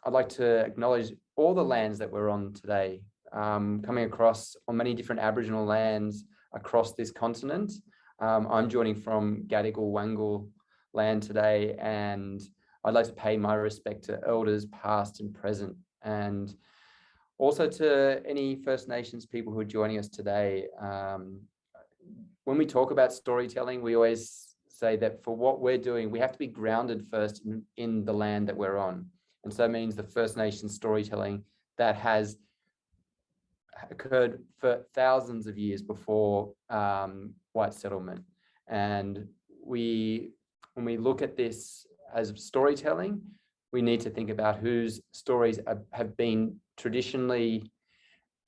I'd like to acknowledge all the lands that we're on today, coming across on many different Aboriginal lands across this continent. I'm joining from Gadigal Wangal land today, and I'd like to pay my respect to elders past and present, and also to any First Nations people who are joining us today. When we talk about storytelling, we always say that for what we're doing, we have to be grounded first in the land that we're on. And so it means the First Nations storytelling that has occurred for thousands of years before white settlement. And when we look at this as storytelling, we need to think about whose stories have been traditionally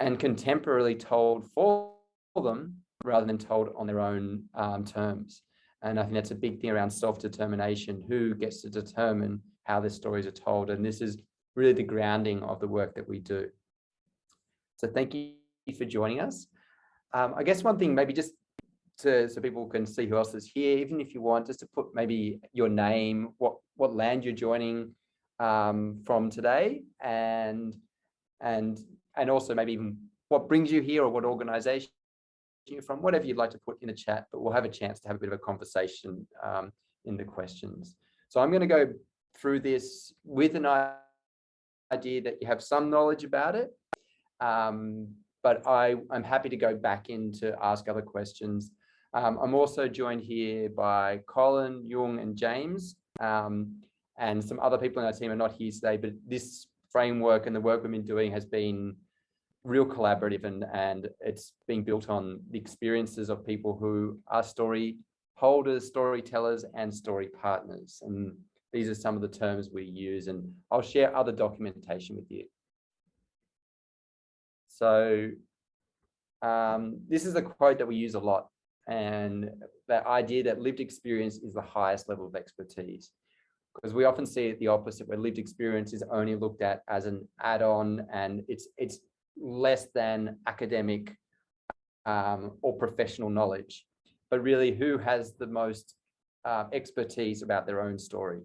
and contemporarily told for them rather than told on their own terms. And I think that's a big thing around self-determination, who gets to determine how the stories are told. And this is really the grounding of the work that we do. So thank you for joining us. I guess one thing, maybe just so people can see who else is here, even if you want, just to put maybe your name, what land you're joining from today, and also maybe even what brings you here or what organization you're from, whatever you'd like to put in the chat, but we'll have a chance to have a bit of a conversation in the questions. So I'm going to go through this with an idea that you have some knowledge about it, but I'm happy to go back in to ask other questions. I'm also joined here by Colin, Jung, and James, and some other people in our team are not here today, but this framework and the work we've been doing has been real collaborative, and it's being built on the experiences of people who are story holders, storytellers, and story partners. And these are some of the terms we use, and I'll share other documentation with you. So this is a quote that we use a lot, and that idea that lived experience is the highest level of expertise, because we often see it the opposite, where lived experience is only looked at as an add-on, and it's less than academic or professional knowledge, but really who has the most expertise about their own story.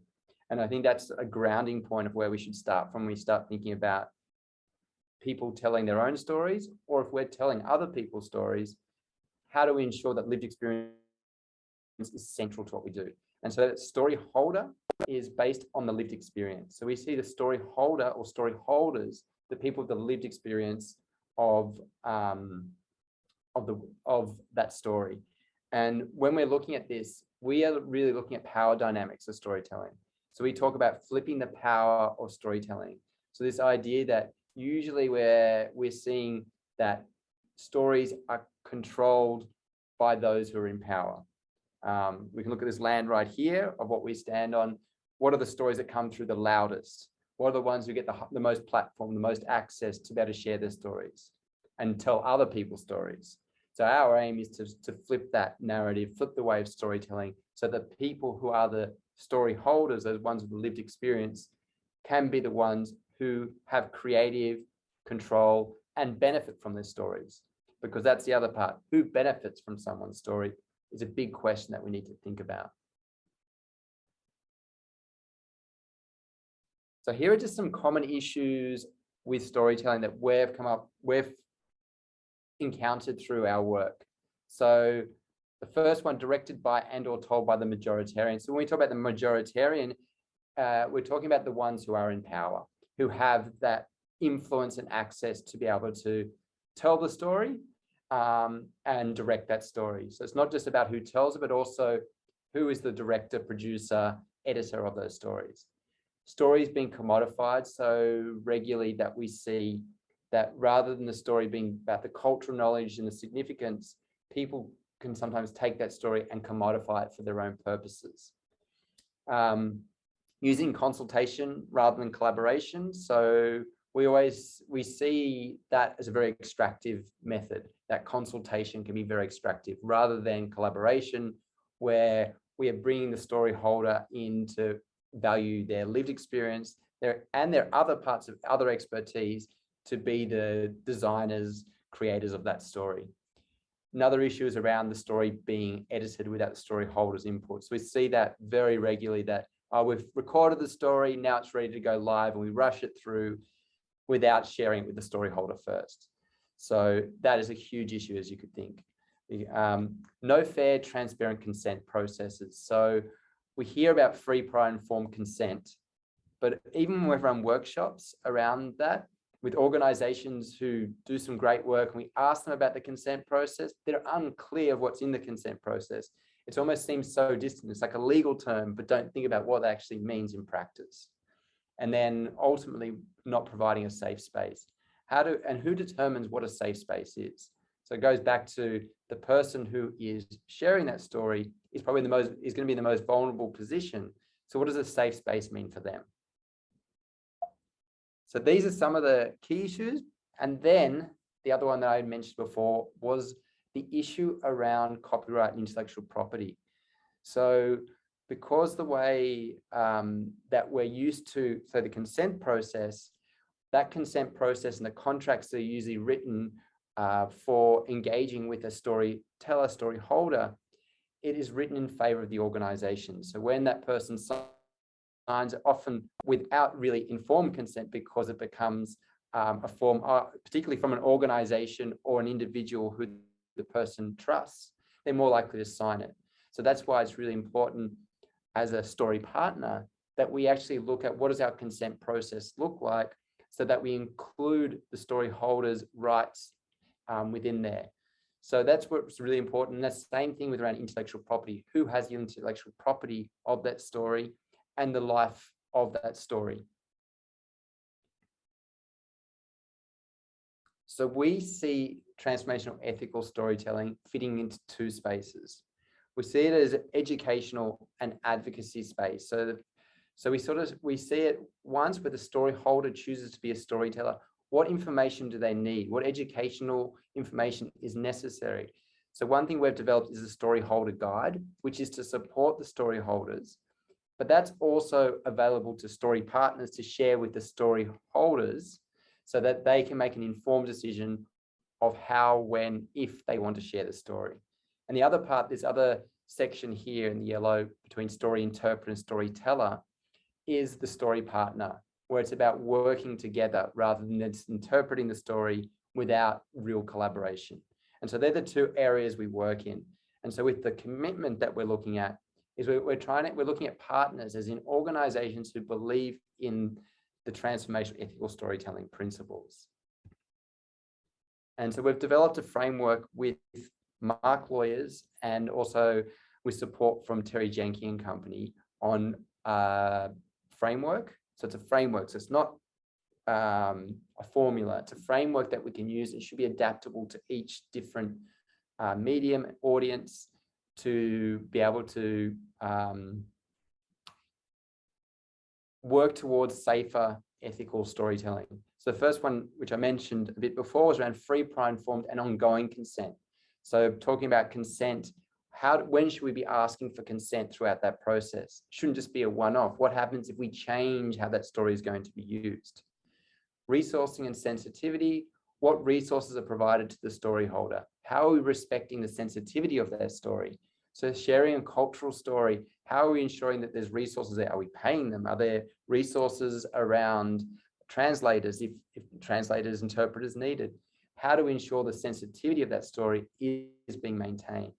And I think that's a grounding point of where we should start from when we start thinking about people telling their own stories, or if we're telling other people's stories, how do we ensure that lived experience is central to what we do? And so that story holder is based on the lived experience. So we see the story holder or story holders, the people with the lived experience of that story. And when we're looking at this, we are really looking at power dynamics of storytelling. So we talk about flipping the power of storytelling. So this idea that usually we're seeing that stories are controlled by those who are in power. We can look at this land right here of what we stand on. What are the stories that come through the loudest? What are the ones who get the most platform, the most access to be able to share their stories and tell other people's stories? So our aim is to flip that narrative, flip the way of storytelling, so that people who are the story holders, those ones with lived experience, can be the ones who have creative control and benefit from their stories. Because that's the other part. Who benefits from someone's story is a big question that we need to think about. So here are just some common issues with storytelling that we've encountered through our work. So the first one, directed by and or told by the majoritarian. So when we talk about the majoritarian, we're talking about the ones who are in power, who have that influence and access to be able to tell the story and direct that story. So it's not just about who tells it, but also who is the director, producer, editor of those stories. Stories being commodified so regularly that we see that rather than the story being about the cultural knowledge and the significance, people can sometimes take that story and commodify it for their own purposes. Using consultation rather than collaboration. So we see that as a very extractive method, that consultation can be very extractive rather than collaboration, where we are bringing the story holder in to value their lived experience and their other parts of other expertise to be the designers, creators of that story. Another issue is around the story being edited without the story holder's input. So we see that very regularly, that We've recorded the story, now it's ready to go live, and we rush it through without sharing it with the story holder first. So that is a huge issue, as you could think. No fair, transparent consent processes. So we hear about free, prior, informed consent, but even when we've run workshops around that with organizations who do some great work, and we ask them about the consent process, they're unclear of what's in the consent process. It almost seems so distant. It's like a legal term, but don't think about what that actually means in practice. And then ultimately not providing a safe space. Who determines what a safe space is? So it goes back to the person who is sharing that story is probably going to be the most vulnerable position. So what does a safe space mean for them? So these are some of the key issues. And then the other one that I had mentioned before was the issue around copyright and intellectual property. So because the way that we're used to, so the consent process, that consent process and the contracts are usually written for engaging with a storyteller, story holder, it is written in favor of the organization. So when that person signs, often without really informed consent, because it becomes a form, particularly from an organization or an individual who the person trusts, they're more likely to sign it. So that's why it's really important as a story partner that we actually look at what does our consent process look like, so that we include the story holder's rights within there. So that's what's really important. And that's the same thing with around intellectual property. Who has the intellectual property of that story and the life of that story? So we see transformational ethical storytelling fitting into two spaces. We see it as an educational and advocacy space. So we see it once where the story holder chooses to be a storyteller. What information do they need? What educational information is necessary? So one thing we've developed is a story holder guide, which is to support the story holders, but that's also available to story partners to share with the story holders so that they can make an informed decision of how, when, if they want to share the story. And the other part, this other section here in the yellow between story interpreter and storyteller, is the story partner, where it's about working together rather than just interpreting the story without real collaboration. And so they're the two areas we work in. And so with the commitment that we're looking at, is we're looking at partners as in organizations who believe in the transformational ethical storytelling principles. And so we've developed a framework with Mark Lawyers and also with support from Terry Jenke and Company on framework. So it's a framework. So it's not a formula. It's a framework that we can use. It should be adaptable to each different medium audience to be able to work towards safer ethical storytelling. So the first one, which I mentioned a bit before, was around free, prior, informed, and ongoing consent. So talking about consent, when should we be asking for consent throughout that process? It shouldn't just be a one-off. What happens if we change how that story is going to be used? Resourcing and sensitivity. What resources are provided to the story holder? How are we respecting the sensitivity of their story? So sharing a cultural story, how are we ensuring that there's resources there? Are we paying them? Are there resources around translators if translators, interpreters needed? How do we ensure the sensitivity of that story is being maintained?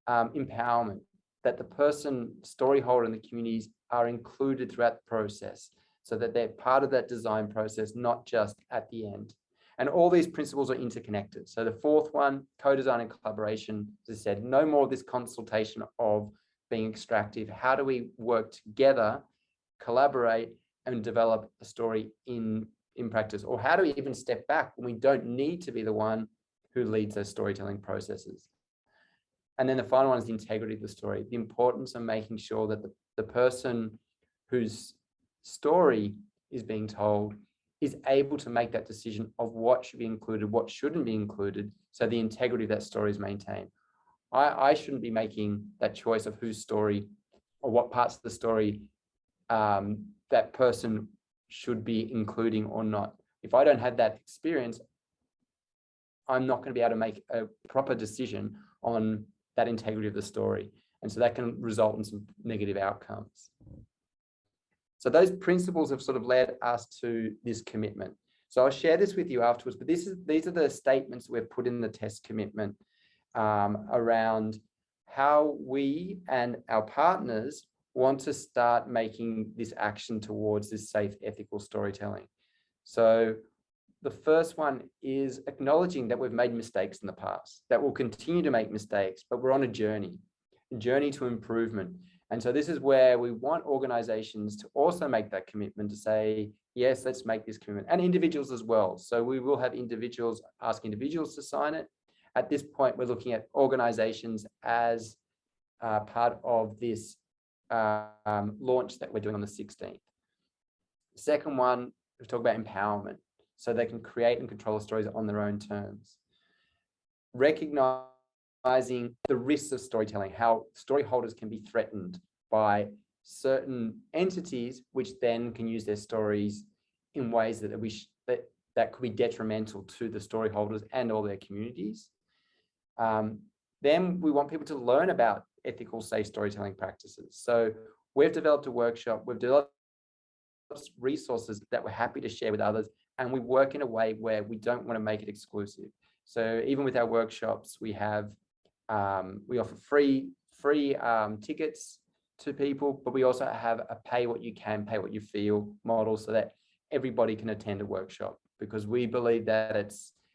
Empowerment, that the person, story holder, and the communities are included throughout the process so that they're part of that design process, not just at the end. And all these principles are interconnected. So the fourth one, co-design and collaboration, as I said, no more of this consultation of being extractive. How do we work together, collaborate, and develop a story in practice? Or how do we even step back when we don't need to be the one who leads those storytelling processes? And then the final one is the integrity of the story, the importance of making sure that the person whose story is being told is able to make that decision of what should be included, what shouldn't be included, so the integrity of that story is maintained. I shouldn't be making that choice of whose story or what parts of the story that person should be including or not. If I don't have that experience, I'm not going to be able to make a proper decision on that integrity of the story. And so that can result in some negative outcomes. So those principles have sort of led us to this commitment. So I'll share this with you afterwards, but these are the statements we've put in the test commitment around how we and our partners want to start making this action towards this safe, ethical storytelling. So the first one is acknowledging that we've made mistakes in the past, that we'll continue to make mistakes, but we're on a journey to improvement. And so this is where we want organizations to also make that commitment to say, yes, let's make this commitment, and individuals as well. So we will have individuals ask individuals to sign it. At this point, we're looking at organizations as part of this launch that we're doing on the 16th. The second one, we talk about empowerment, so they can create and control stories on their own terms. Recognizing the risks of storytelling, how story holders can be threatened by certain entities, which then can use their stories in ways that that could be detrimental to the story holders and all their communities. Then we want people to learn about ethical, safe storytelling practices. So we've developed a workshop, we've developed resources that we're happy to share with others, and we work in a way where we don't want to make it exclusive. So even with our workshops, we have we offer free tickets to people, but we also have a pay what you can, pay what you feel model, so that everybody can attend a workshop, because we believe that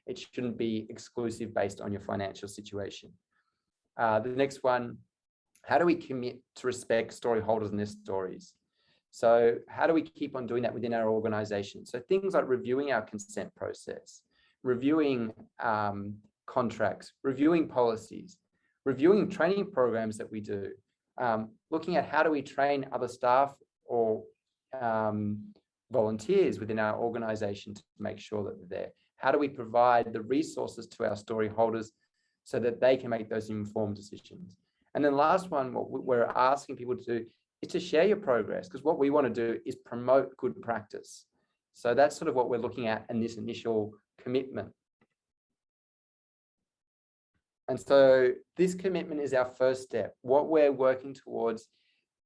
it shouldn't be exclusive based on your financial situation. The next one, how do we commit to respect story holders and their stories? So how do we keep on doing that within our organization? So things like reviewing our consent process, reviewing contracts, reviewing policies, reviewing training programs that we do, looking at how do we train other staff or volunteers within our organization to make sure that they're there. How do we provide the resources to our story holders so that they can make those informed decisions? And then last one, what we're asking people to do is to share your progress, because what we want to do is promote good practice. So that's sort of what we're looking at in this initial commitment. And so this commitment is our first step. What we're working towards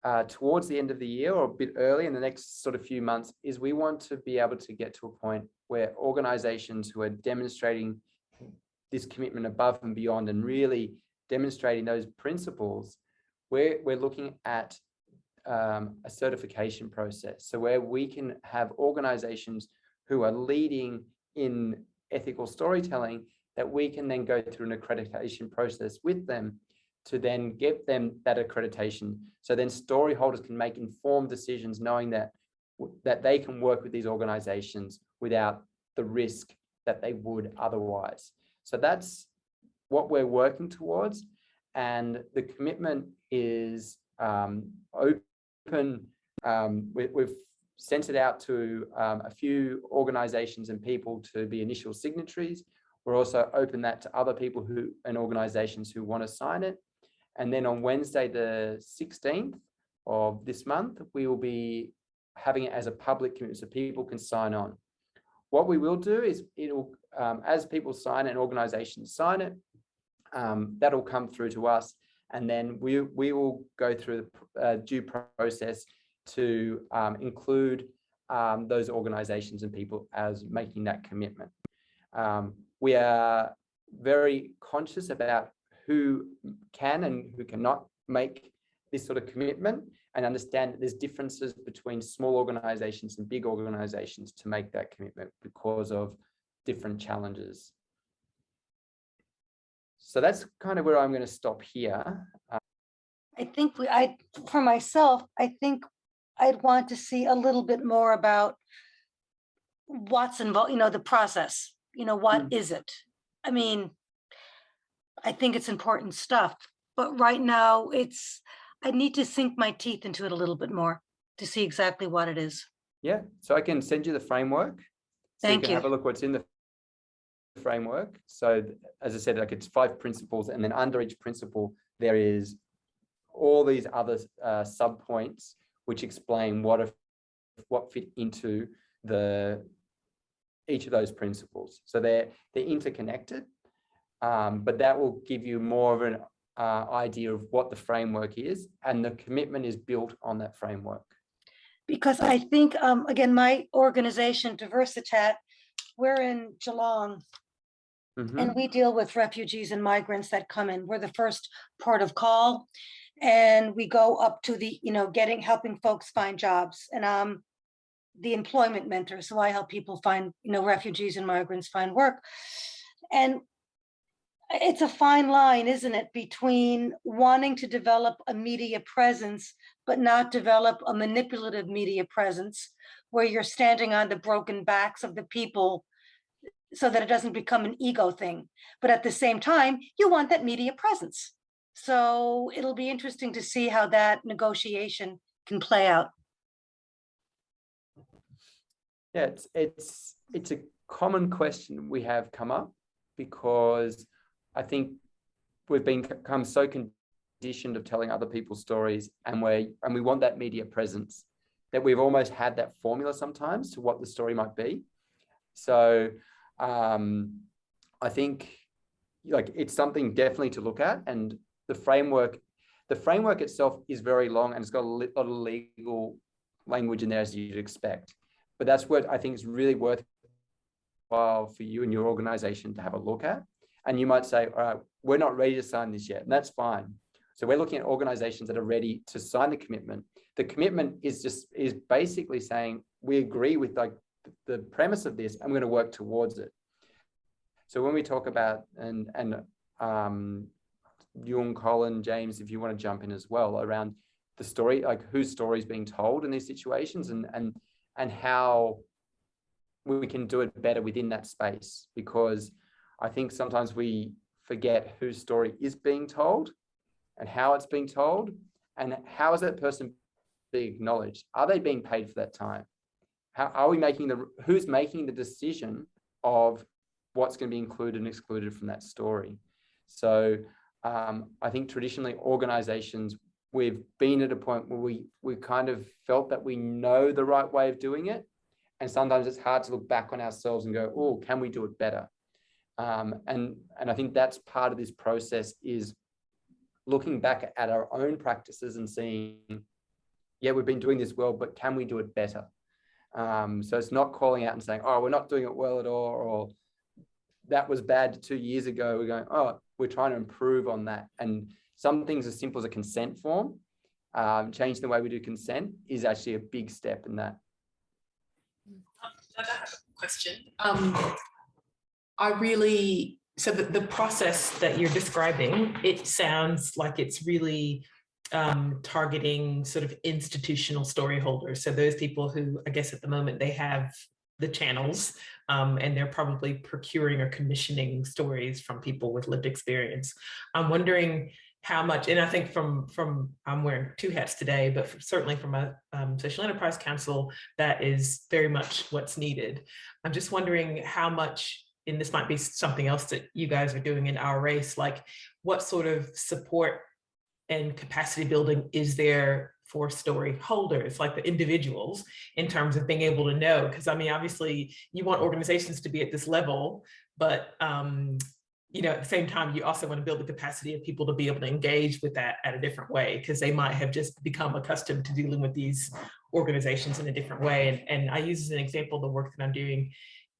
the end of the year, or a bit early in the next sort of few months, is we want to be able to get to a point where organizations who are demonstrating this commitment above and beyond and really demonstrating those principles, we're looking at a certification process. So where we can have organizations who are leading in ethical storytelling, that we can then go through an accreditation process with them to then give them that accreditation. So then story holders can make informed decisions, knowing that they can work with these organizations without the risk that they would otherwise. So that's what we're working towards. And the commitment is open. We've sent it out to a few organizations and people to be initial signatories. We're also open that to other people and organizations who want to sign it. And then on Wednesday, the 16th of this month, we will be having it as a public commitment so people can sign on. What we will do is it'll, as people sign and organizations sign it, that'll come through to us. And then we will go through the due process to include those organizations and people as making that commitment. We are very conscious about who can and who cannot make this sort of commitment, and understand that there's differences between small organizations and big organizations to make that commitment because of different challenges. So that's kind of where I'm going to stop here. I think for myself, I think I'd want to see a little bit more about what's involved, the process, what is it? I mean, I think it's important stuff, but right now I need to sink my teeth into it a little bit more to see exactly what it is. Yeah, so I can send you the framework. So you can have a look what's in the framework. So as I said, like it's 5 principles, and then under each principle, there is all these other sub-points which explain what fit into each of those principles. So they're interconnected, but that will give you more of an idea of what the framework is, and the commitment is built on that framework. because I think, again, my organization, Diversitat, we're in Geelong, and we deal with refugees and migrants that come in. We're the first port of call, and we go up to the, helping folks find jobs. And I'm the employment mentor, so I help people find, refugees and migrants find work. And it's a fine line, isn't it, between wanting to develop a media presence, but not develop a manipulative media presence where you're standing on the broken backs of the people so that it doesn't become an ego thing. But at the same time, you want that media presence. So it'll be interesting to see how that negotiation can play out. Yeah, it's a common question we have come up, because I think we've become so conditioned of telling other people's stories, and we want that media presence, that we've almost had that formula sometimes to what the story might be. So I think it's something definitely to look at, and the framework itself is very long, and it's got a lot of legal language in there, as you'd expect. But that's what I think is really worthwhile for you and your organization to have a look at. And you might say, all right, we're not ready to sign this yet, and that's fine. So we're looking at organizations that are ready to sign the commitment. The commitment is basically saying, we agree with the premise of this, and we're going to work towards it. So when we talk about, and Jung, Colin, James, if you want to jump in as well, around the story, whose story is being told in these situations, and how we can do it better within that space. Because I think sometimes we forget whose story is being told and how it's being told, and how is that person being acknowledged? Are they being paid for that time? How are we who's making the decision of what's going to be included and excluded from that story? So I think traditionally organizations, we've been at a point where we kind of felt that we know the right way of doing it. And sometimes it's hard to look back on ourselves and go, oh, can we do it better? And I think that's part of this process, is looking back at our own practices and seeing, yeah, we've been doing this well, but can we do it better? So it's not calling out and saying, oh, we're not doing it well at all, or that was bad 2 years ago. We're going, oh, we're trying to improve on that. And some things as simple as a consent form, changing the way we do consent, is actually a big step in that. I have a question. So the process that you're describing, it sounds like it's really targeting sort of institutional story holders. So those people who, I guess at the moment, they have the channels and they're probably procuring or commissioning stories from people with lived experience. I'm wondering how much, and I think from I'm wearing two hats today, but certainly from a Social Enterprise Council, that is very much what's needed. I'm just wondering how much, and this might be something else that you guys are doing in our race, like what sort of support and capacity building is there for story holders, like the individuals, in terms of being able to know? Because I mean, obviously you want organizations to be at this level, but at the same time, you also want to build the capacity of people to be able to engage with that at a different way, because they might have just become accustomed to dealing with these organizations in a different way. And I use as an example the work that I'm doing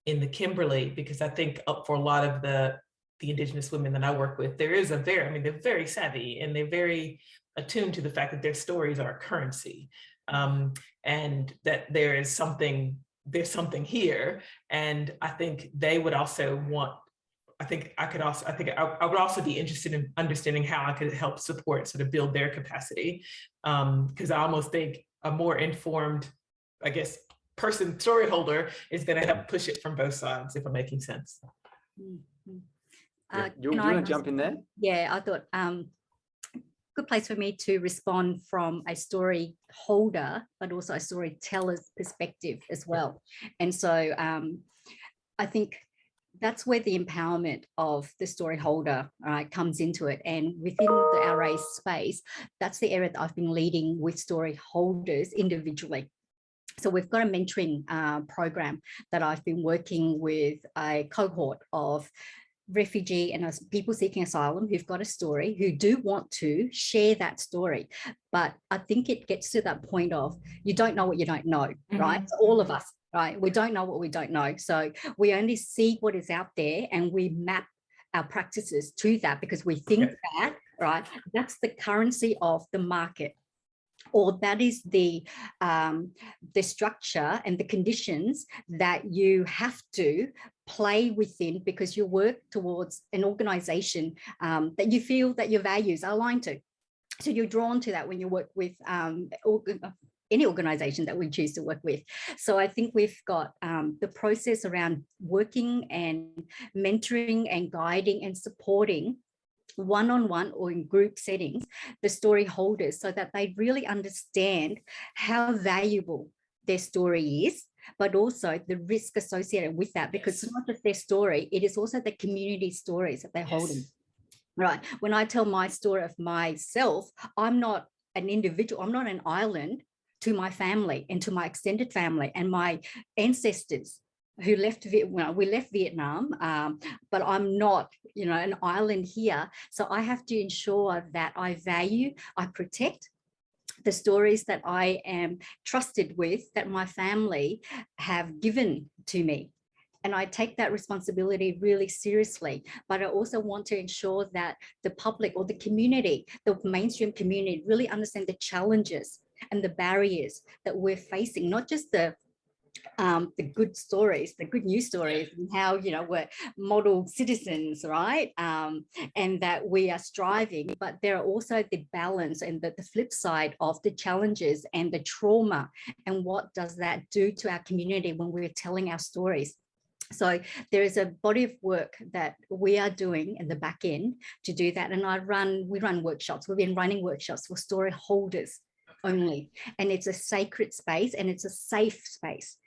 in the Kimberley, because I think for a lot of the Indigenous women that I work with, they're very savvy, and they're very attuned to the fact that their stories are a currency, and that there's something here. And I think they would also want, I would also be interested in understanding how I could help support, sort of build their capacity. Because I almost think a more informed, I guess, story holder is going to help push it from both sides, if I'm making sense. Mm-hmm. You want to jump in there? Yeah, I thought good place for me to respond from a story holder, but also a storyteller's perspective as well. And so I think that's where the empowerment of the story holder comes into it. And within the RA space, that's the area that I've been leading with story holders individually. So we've got a mentoring program that I've been working with a cohort of refugee and people seeking asylum who've got a story, who do want to share that story. But I think it gets to that point of you don't know what you don't know, right? So all of us, right? We don't know what we don't know. So we only see what is out there and we map our practices to that because we think that, right? That's the currency of the market, or that is the structure and the conditions that you have to play within because you work towards an organization that you feel that your values are aligned to. So you're drawn to that when you work with any organization that we choose to work with. So I think we've got the process around working and mentoring and guiding and supporting one-on-one or in group settings, the story holders, so that they really understand how valuable their story is, but also the risk associated with that, because it's not just their story, it is also the community stories that they're holding. Right. When I tell my story of myself, I'm not an individual, I'm not an island to my family and to my extended family and my ancestors who left, we left Vietnam, but I'm not, an island here. So I have to ensure that I value, I protect the stories that I am trusted with, that my family have given to me. And I take that responsibility really seriously. But I also want to ensure that the public or the community, the mainstream community, really understand the challenges and the barriers that we're facing, not just the good stories, the good news stories, and how, we're model citizens, right? And that we are striving, but there are also the balance and the flip side of the challenges and the trauma. And what does that do to our community when we're telling our stories? So there is a body of work that we are doing in the back end to do that. And we run workshops. We've been running workshops for story holders only. And it's a sacred space and it's a safe space.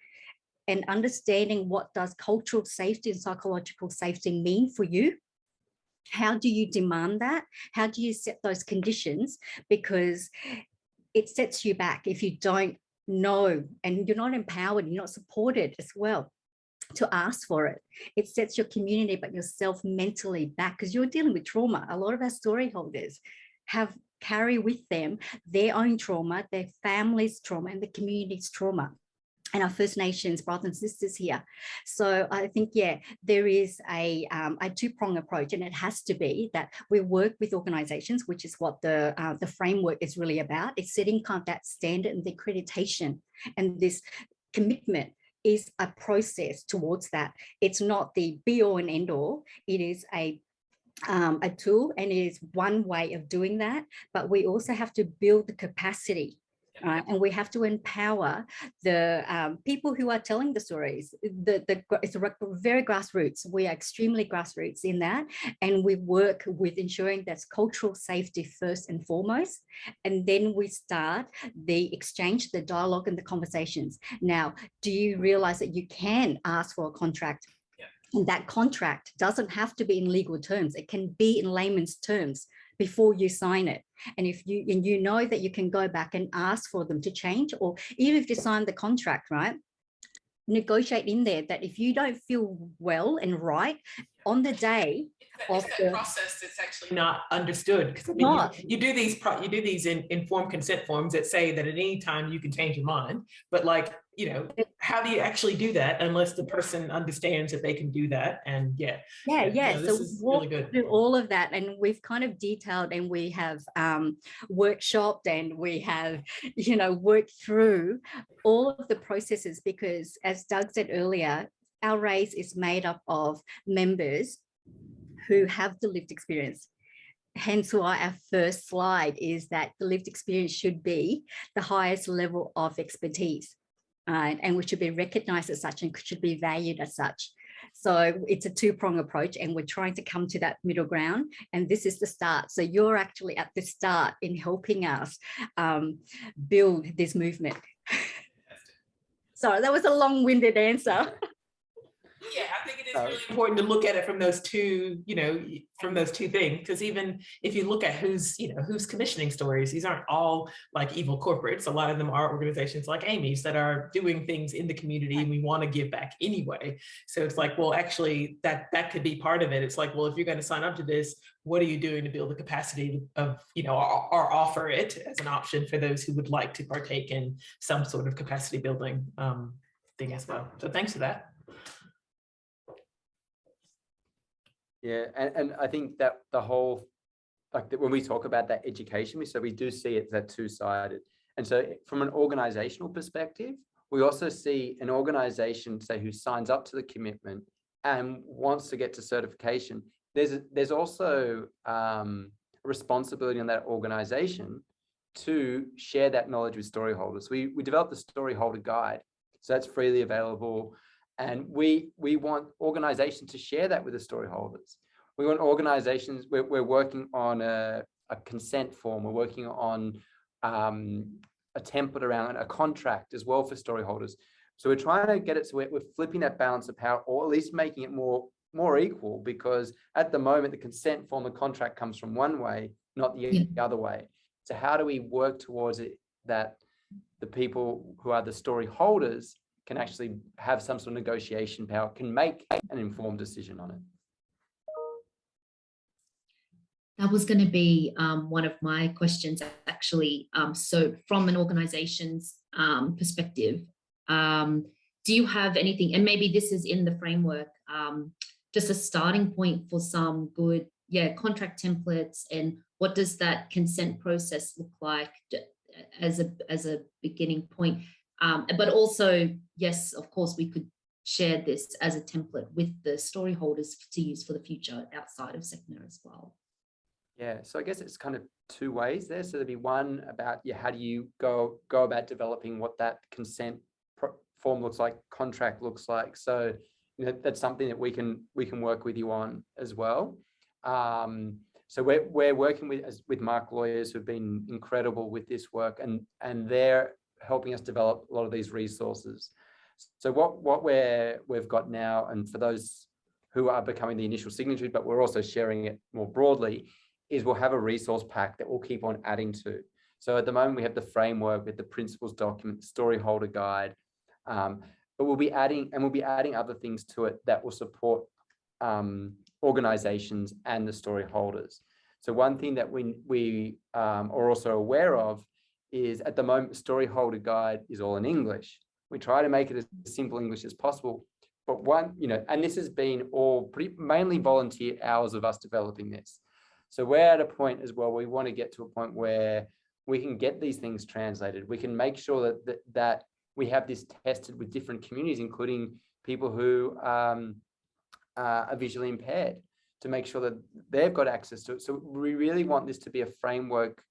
And understanding what does cultural safety and psychological safety mean for you? How do you demand that? How do you set those conditions? Because it sets you back if you don't know and you're not empowered, you're not supported as well to ask for it. It sets your community but yourself mentally back because you're dealing with trauma. A lot of our story holders carry with them their own trauma, their family's trauma, and the community's trauma, and our First Nations brothers and sisters here. So I think, there is a two-prong approach, and it has to be that we work with organizations, which is what the framework is really about. It's setting kind of that standard and the accreditation, and this commitment is a process towards that. It's not the be-all and end-all. It is a tool, and it is one way of doing that, but we also have to build the capacity. And we have to empower the people who are telling the stories. It's very grassroots. We are extremely grassroots in that. And we work with ensuring that's cultural safety first and foremost. And then we start the exchange, the dialogue and the conversations. Now, do you realize that you can ask for a contract? And that contract doesn't have to be in legal terms. It can be in layman's terms before you sign it. And if you know that you can go back and ask for them to change, or even if you sign the contract, right, negotiate in there that if you don't feel well and right on the day of the process, it's actually not understood, because I mean, you do these informed consent forms that say that at any time you can change your mind, but how do you actually do that unless the person understands that they can do that? And so this is really good. Through all of that, and we've kind of detailed, and we have workshopped, and we have worked through all of the processes, because as Doug said earlier, our race is made up of members who have the lived experience. Hence why our first slide is that the lived experience should be the highest level of expertise, and which should be recognized as such and should be valued as such. So it's a two-prong approach, and we're trying to come to that middle ground, and this is the start. So you're actually at the start in helping us build this movement. Sorry, that was a long-winded answer. Yeah, I think it is really important to look at it from those two, from those two things. Because even if you look at who's commissioning stories, these aren't all like evil corporates. A lot of them are organizations like Amy's that are doing things in the community, and we want to give back anyway. So it's like, well, actually, that could be part of it. It's like, well, if you're going to sign up to this, what are you doing to build the capacity of, or offer it as an option for those who would like to partake in some sort of capacity building thing as well. So thanks for that. Yeah, and I think that the whole, like when we talk about that education, so we do see it that two-sided. And so from an organizational perspective, we also see an organization, say, who signs up to the commitment and wants to get to certification. There's also a responsibility on that organization to share that knowledge with story holders. We developed the story holder guide, so that's freely available. And we want organizations to share that with the story holders. We want organizations, we're working on a consent form, we're working on a template around a contract as well for story holders. So we're trying to get it so we're flipping that balance of power, or at least making it more equal, because at the moment, the consent form, the contract comes from one way, not the other way. So how do we work towards it that the people who are the story holders can actually have some sort of negotiation power, can make an informed decision on it? That was going to be one of my questions, actually. So from an organization's perspective, do you have anything, and maybe this is in the framework, just a starting point for some good, contract templates, and what does that consent process look like as a beginning point? But also, yes, of course, we could share this as a template with the story holders to use for the future outside of SECNA as well. Yeah, so I guess it's kind of two ways there. So there'd be one about, how do you go about developing what that consent form looks like, contract looks like. So that's something that we can work with you on as well. So we're working with Mark lawyers who've been incredible with this work, and they're helping us develop a lot of these resources. So what we've got now, and for those who are becoming the initial signatory, but we're also sharing it more broadly, is we'll have a resource pack that we'll keep on adding to. So at the moment we have the framework with the principles document, story holder guide, but we'll be adding other things to it that will support organizations and the story holders. So one thing that we are also aware of is, at the moment, the story holder guide is all in English. We try to make it as simple English as possible, but and this has been all mainly volunteer hours of us developing this. So we're at a point as well, we want to get to a point where we can get these things translated. We can make sure that we have this tested with different communities, including people who are visually impaired, to make sure that they've got access to it. So we really want this to be a framework,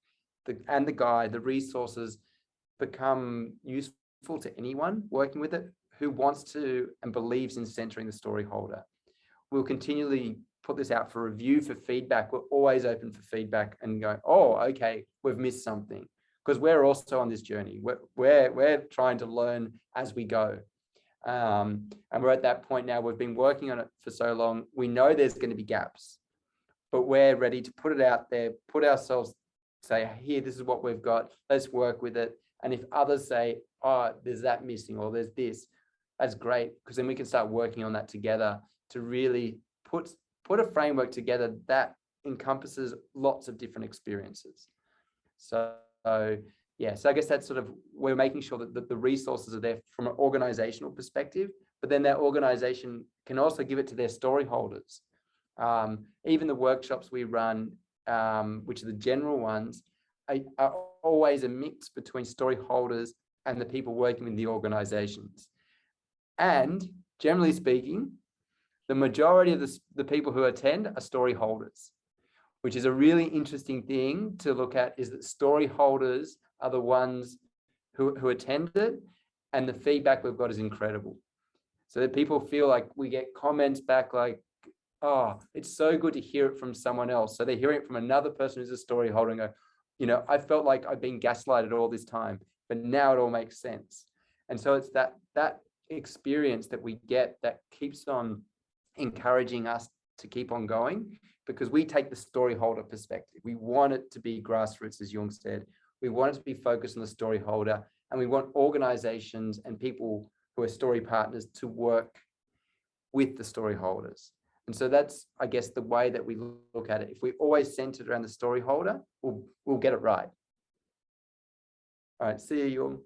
and the guide, the resources become useful to anyone working with it who wants to and believes in centering the story holder. We'll continually put this out for review, for feedback. We're always open for feedback and going, oh, okay, we've missed something, because we're also on this journey. We're trying to learn as we go. And we're at that point now. We've been working on it for so long. We know there's going to be gaps, but we're ready to put it out there, put ourselves, say, here, this is what we've got. Let's work with it. And if others say, oh, there's that missing, or there's this, that's great, because then we can start working on that together to really put a framework together that encompasses lots of different experiences. So yeah, so I guess that's sort of, we're making sure that the resources are there from an organizational perspective, but then that organization can also give it to their story holders. Even the workshops we run, which are the general ones, are always a mix between story holders and the people working in the organizations. And generally speaking, the majority of the people who attend are story holders, which is a really interesting thing to look at, is that story holders are the ones who attend it, and the feedback we've got is incredible. So that people feel like we get comments back like, oh, it's so good to hear it from someone else. So they're hearing it from another person who's a story holder and go, I felt like I've been gaslighted all this time, but now it all makes sense. And so it's that experience that we get that keeps on encouraging us to keep on going, because we take the story holder perspective. We want it to be grassroots, as Jung said. We want it to be focused on the story holder, and we want organizations and people who are story partners to work with the story holders. And so that's, I guess, the way that we look at it. If we always center it around the story holder, we'll get it right. All right, see you, Jung.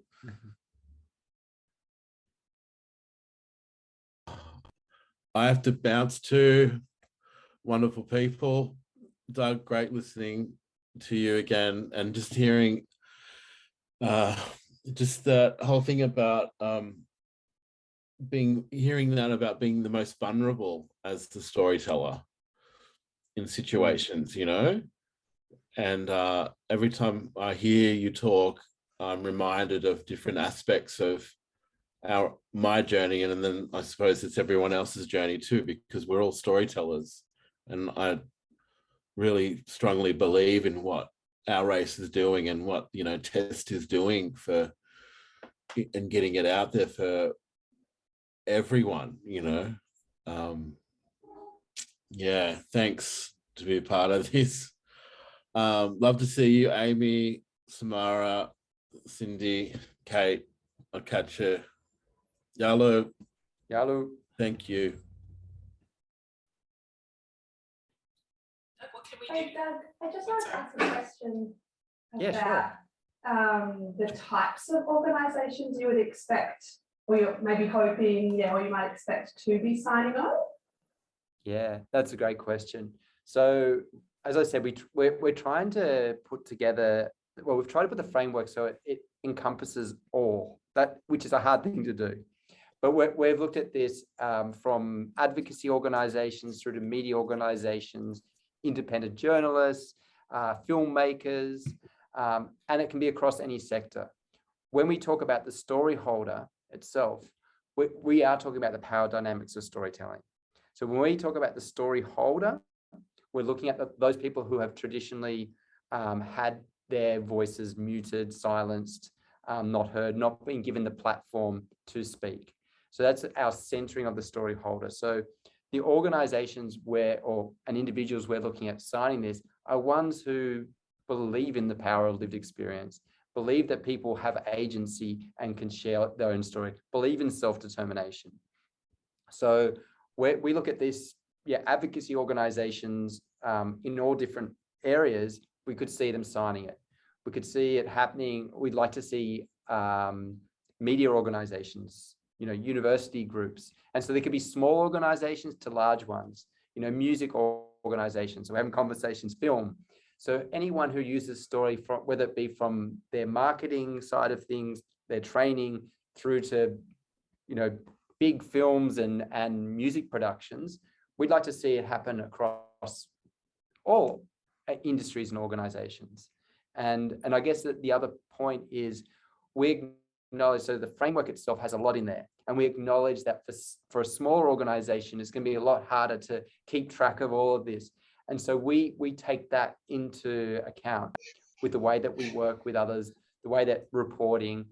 I have to bounce to wonderful people. Doug, great listening to you again, and just hearing just that whole thing about hearing that about being the most vulnerable as the storyteller in situations, you know. And every time I hear you talk, I'm reminded of different aspects of my journey, and then I suppose it's everyone else's journey too, because we're all storytellers. And I really strongly believe in what our race is doing and what, you know, Test is doing for and getting it out there for everyone, you know. Yeah, thanks to be a part of this. Love to see you, Amy, Samara, Cindy, Kate. I'll catch you. Yalu. Yalu. Thank you. What can we Hey do? Doug, I just wanted to ask a question Yeah, sure. about the types of organisations you would expect, or you're maybe hoping, or you might expect to be signing on. Yeah, that's a great question. So, as I said, we're trying to put together, well, we've tried to put the framework so it encompasses all that, which is a hard thing to do. But we've looked at this from advocacy organizations through to media organizations, independent journalists, filmmakers, and it can be across any sector. When we talk about the story holder itself, we are talking about the power dynamics of storytelling. So when we talk about the story holder, we're looking at those people who have traditionally had their voices muted, silenced, not heard, not been given the platform to speak. So that's our centering of the story holder. So the organizations and individuals we're looking at signing this are ones who believe in the power of lived experience, believe that people have agency and can share their own story, believe in self-determination. So we look at this, advocacy organizations in all different areas, we could see them signing it. We could see it happening. We'd like to see media organizations, university groups. And so there could be small organizations to large ones, music organizations. So we're having conversations, film. So anyone who uses story, from whether it be from their marketing side of things, their training, through to, big films and music productions, we'd like to see it happen across all industries and organizations. And I guess that the other point is we acknowledge, so the framework itself has a lot in there, and we acknowledge that for a smaller organization, it's going to be a lot harder to keep track of all of this. And so we take that into account with the way that we work with others, the way that reporting,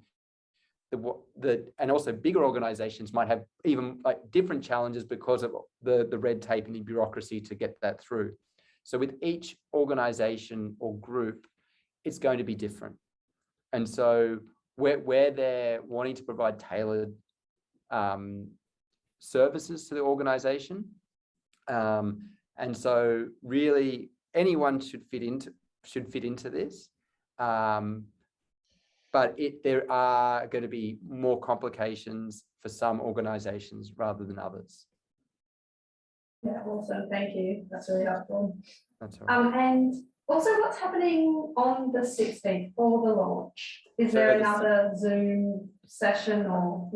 and also bigger organizations might have even different challenges because of the red tape and the bureaucracy to get that through. So with each organization or group, it's going to be different. And so where they're wanting to provide tailored services to the organization. And so really anyone should fit into this. But there are going to be more complications for some organizations rather than others. Yeah, awesome. Thank you. That's really helpful. That's all right. And also, what's happening on the 16th for the launch? Is there another Zoom session or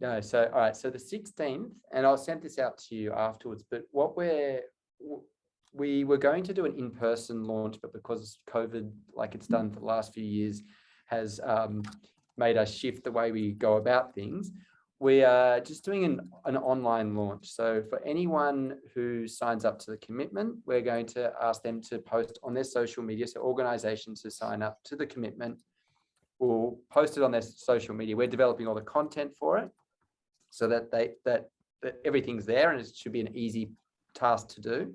No, so all right. So the 16th, and I'll send this out to you afterwards. But what we were going to do an in-person launch, but because COVID, like it's done for the last few years, has made us shift the way we go about things. We are just doing an online launch. So for anyone who signs up to the commitment, we're going to ask them to post on their social media. So organizations who sign up to the commitment will post it on their social media. We're developing all the content for it. so that that everything's there and it should be an easy task to do.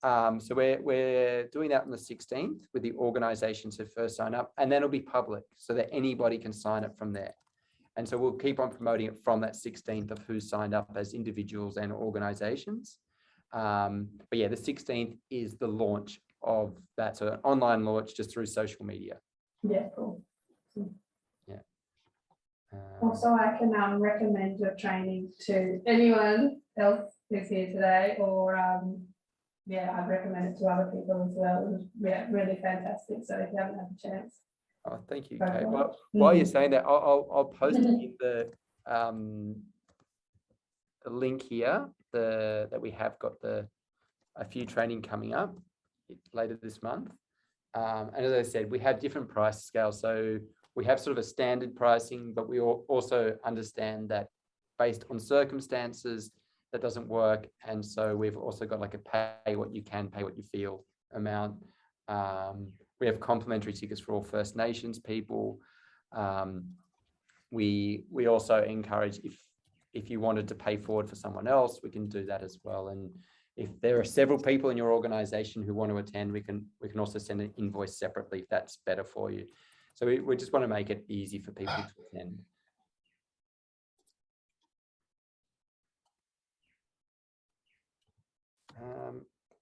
So we're doing that on the 16th with the organizations who first sign up, and then it'll be public so that anybody can sign up from there. And so we'll keep on promoting it from that 16th of who signed up as individuals and organizations. But yeah, the 16th is the launch of that. So an online launch just through social media. Yeah, cool. Yeah. Also, I can recommend your training to anyone else who's here today, or yeah, I'd recommend it to other people as well. It was, yeah, really fantastic. So if you haven't had a chance. Oh, thank you, Go Kate. for it. Well, while you're saying that, I'll post it in the link here. That we have got a few training coming up later this month. And as I said, we have different price scales. So we have sort of a standard pricing, but we also understand that based on circumstances, that doesn't work. And so we've also got like a pay what you can, pay what you feel amount. We have complimentary tickets for all First Nations people. We also encourage if you wanted to pay forward for someone else, we can do that as well. And if there are several people in your organization who want to attend, we can also send an invoice separately if that's better for you. So we just want to make it easy for people to attend.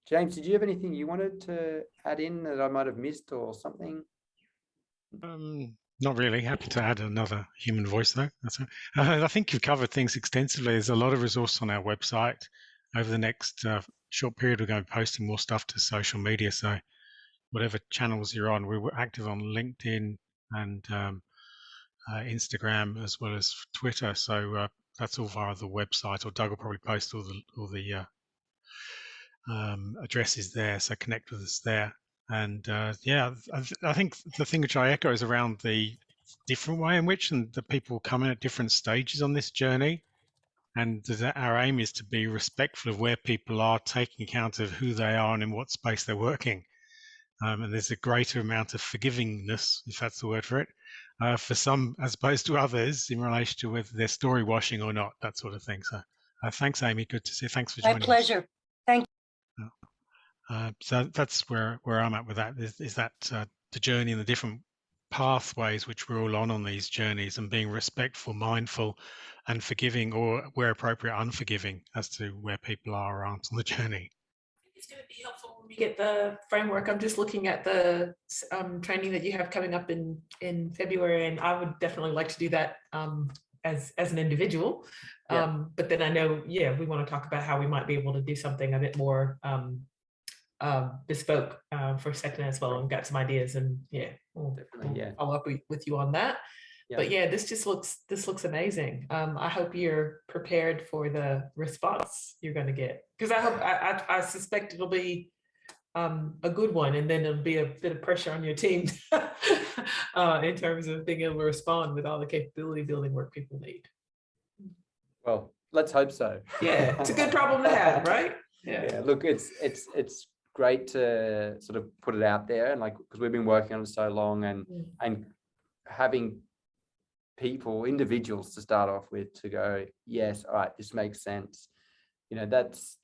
James, did you have anything you wanted to add in that I might have missed or something? Not really. Happy to add another human voice though. That's it. I think you've covered things extensively. There's a lot of resource on our website. Over the next short period, we're going to be posting more stuff to social media. So whatever channels you're on, we're active on LinkedIn and Instagram as well as Twitter. So that's all via the website, or Doug will probably post all the addresses there. So connect with us there. And yeah, I think the thing which I echo is around the different way in which and the people come in at different stages on this journey. And our aim is to be respectful of where people are, taking account of who they are and in what space they're working. And there's a greater amount of forgivingness, if that's the word for it, for some as opposed to others in relation to whether they're story washing or not, that sort of thing. So thanks, Amy. Good to see you. Thanks for joining. My pleasure. Thank you. So that's where I'm at with that, is that the journey and the different pathways which we're all on these journeys, and being respectful, mindful and forgiving, or where appropriate, unforgiving as to where people are or aren't on the journey. It's going to be helpful when we get the framework. I'm just looking at the training that you have coming up in February, and I would definitely like to do that as an individual. Yeah. But then I know, yeah, we want to talk about how we might be able to do something a bit more bespoke for second as well, and got some ideas, and yeah, we'll follow up with you on that. Yeah. But yeah, this looks amazing. I hope you're prepared for the response you're going to get, because I suspect it'll be a good one, and then it'll be a bit of pressure on your team in terms of being able to respond with all the capability building work people need. Well, let's hope so. Yeah, it's a good problem to have, right? Yeah. Look, it's great to sort of put it out there, and like, because we've been working on it so long, and having people, individuals to start off with, to go, yes, all right, this makes sense. You know, that's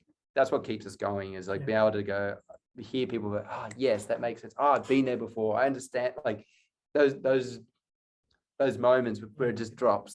what keeps us going, is like being able to go hear people go, oh yes, that makes sense. Oh, I've been there before. I understand. Like those moments where it just drops.